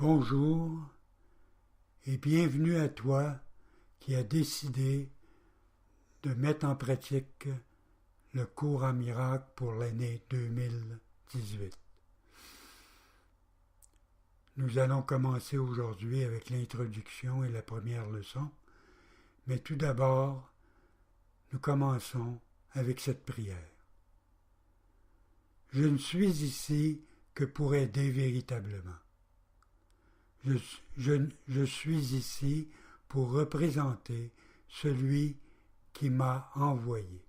Bonjour et bienvenue à toi qui as décidé de mettre en pratique le cours en miracle pour l'année 2018. Nous allons commencer aujourd'hui avec l'introduction et la première leçon, mais tout d'abord, nous commençons avec cette prière. Je ne suis ici que pour aider véritablement. Je suis ici pour représenter celui qui m'a envoyé.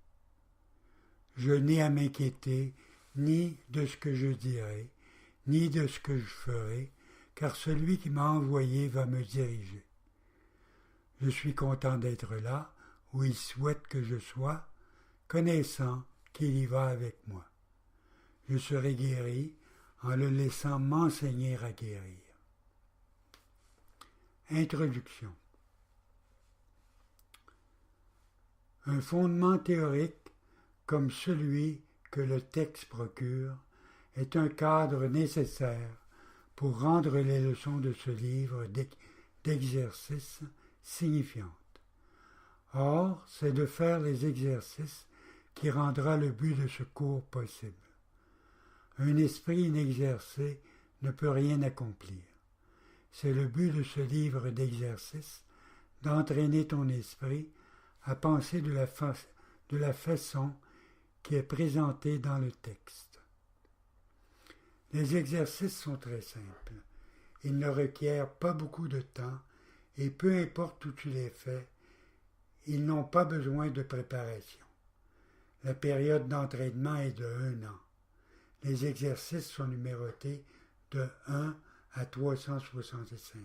Je n'ai à m'inquiéter ni de ce que je dirai, ni de ce que je ferai, car celui qui m'a envoyé va me diriger. Je suis content d'être là, où il souhaite que je sois, connaissant qu'il y va avec moi. Je serai guéri en le laissant m'enseigner à guérir. Introduction. Un fondement théorique comme celui que le texte procure est un cadre nécessaire pour rendre les leçons de ce livre d'exercices signifiantes. Or, c'est de faire les exercices qui rendra le but de ce cours possible. Un esprit inexercé ne peut rien accomplir. C'est le but de ce livre d'exercices, d'entraîner ton esprit à penser de la façon qui est présentée dans le texte. Les exercices sont très simples. Ils ne requièrent pas beaucoup de temps et peu importe où tu les fais, ils n'ont pas besoin de préparation. La période d'entraînement est de 1 an. Les exercices sont numérotés de 1 à 365.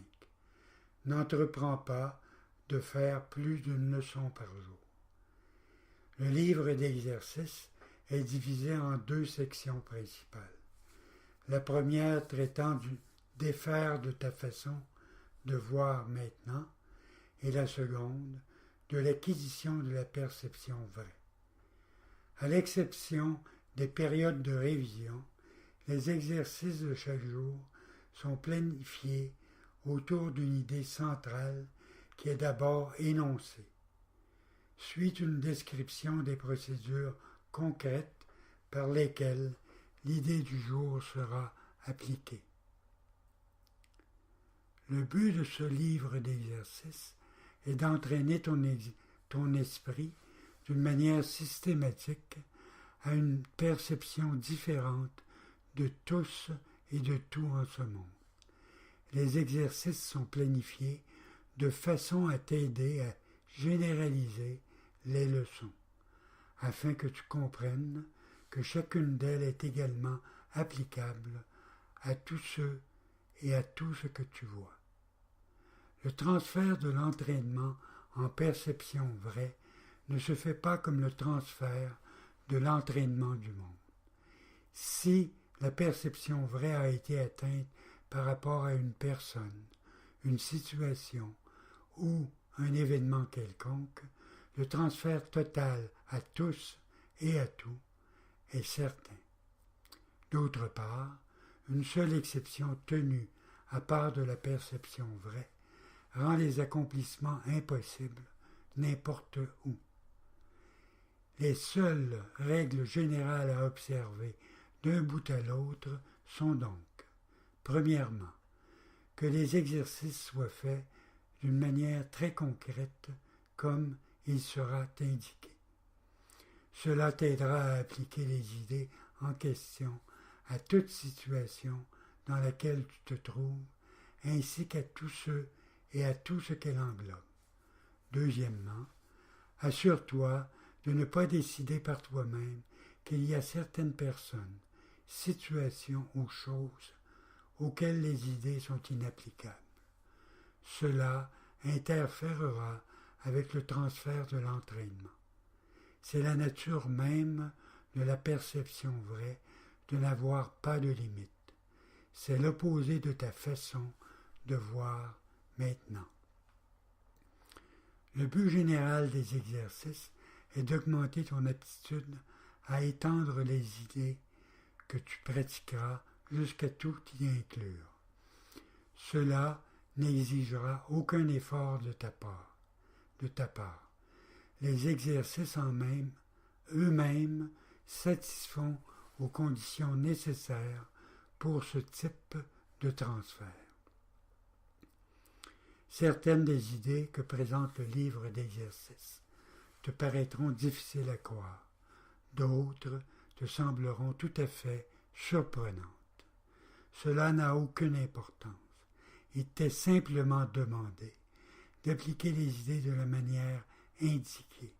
N'entreprends pas de faire plus d'une leçon par jour. Le livre d'exercices est divisé en 2 sections principales. La première traitant du défaire de ta façon de voir maintenant et la seconde de l'acquisition de la perception vraie. À l'exception des périodes de révision, les exercices de chaque jour sont planifiés autour d'une idée centrale qui est d'abord énoncée. Suit une description des procédures concrètes par lesquelles l'idée du jour sera appliquée. Le but de ce livre d'exercices est d'entraîner ton esprit d'une manière systématique à une perception différente de tous et de tout en ce monde. Les exercices sont planifiés de façon à t'aider à généraliser les leçons, afin que tu comprennes que chacune d'elles est également applicable à tous ceux et à tout ce que tu vois. Le transfert de l'entraînement en perception vraie ne se fait pas comme le transfert de l'entraînement du monde. Si la perception vraie a été atteinte par rapport à une personne, une situation ou un événement quelconque, le transfert total à tous et à tout est certain. D'autre part, une seule exception tenue à part de la perception vraie rend les accomplissements impossibles n'importe où. Les seules règles générales à observer d'un bout à l'autre sont donc, premièrement, que les exercices soient faits d'une manière très concrète comme il sera indiqué. Cela t'aidera à appliquer les idées en question à toute situation dans laquelle tu te trouves, ainsi qu'à tous ceux et à tout ce qu'elle englobe. Deuxièmement, assure-toi de ne pas décider par toi-même qu'il y a certaines personnes, situations ou choses auxquelles les idées sont inapplicables. Cela interférera avec le transfert de l'entraînement. C'est la nature même de la perception vraie de n'avoir pas de limite. C'est l'opposé de ta façon de voir maintenant. Le but général des exercices est d'augmenter ton aptitude à étendre les idées que tu pratiqueras jusqu'à tout y inclure. Cela n'exigera aucun effort de ta part. Les exercices eux-mêmes satisfont aux conditions nécessaires pour ce type de transfert. Certaines des idées que présente le livre d'exercices te paraîtront difficiles à croire. D'autres te sembleront tout à fait surprenantes. Cela n'a aucune importance. Il t'est simplement demandé d'appliquer les idées de la manière indiquée.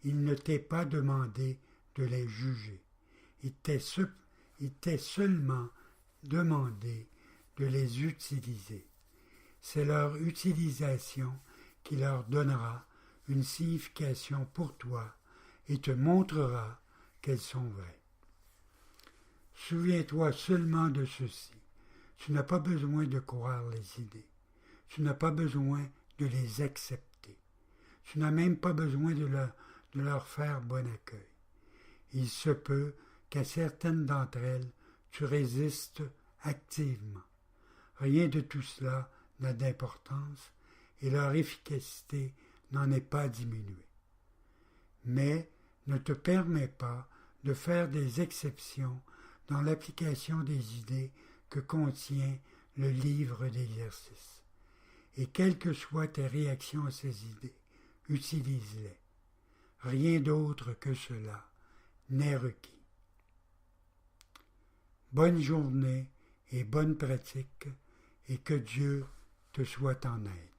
Il ne t'est pas demandé de les juger. Il t'est seulement demandé de les utiliser. C'est leur utilisation qui leur donnera une signification pour toi et te montrera qu'elles sont vraies. Souviens-toi seulement de ceci. Tu n'as pas besoin de croire les idées. Tu n'as pas besoin de les accepter. Tu n'as même pas besoin de leur faire bon accueil. Il se peut qu'à certaines d'entre elles, tu résistes activement. Rien de tout cela n'a d'importance et leur efficacité n'en est pas diminuée. Mais ne te permets pas de faire des exceptions dans l'application des idées que contient le livre d'exercices. Et quelles que soient tes réactions à ces idées, utilise-les. Rien d'autre que cela n'est requis. Bonne journée et bonne pratique, et que Dieu te soit en aide.